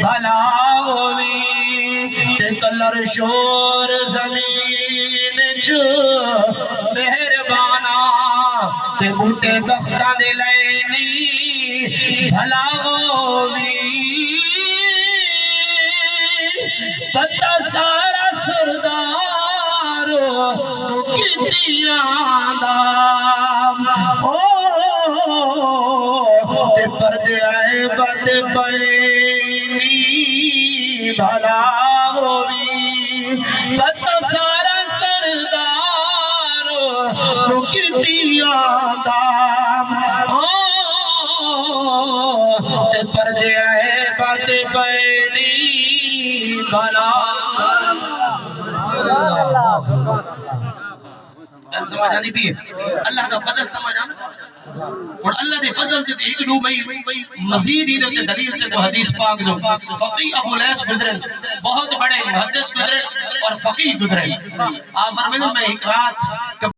بھلا ہوئی تے کلر شور زمین جو مہربانا تے بوٹے بختہ دے لینی بھلا ہوئی پتہ سارا سردار کتیاں دام تے پردے آئے بند بینی بھلا ہوئی پتہ سارا سردار کتیاں دام تے پردے آئے بند بینی بھلا سمجھ آنی بھی ہے اللہ کا فضل سمجھ آنا اور اللہ دے فضل دے ایک دو مزید ہی دے دلیل تے تو حدیث پاک دو فقیہ ابو لیث گزرے بہت بڑے محدث گزرے اور فقیہ گزرے آپ فرمائیں میں ایک رات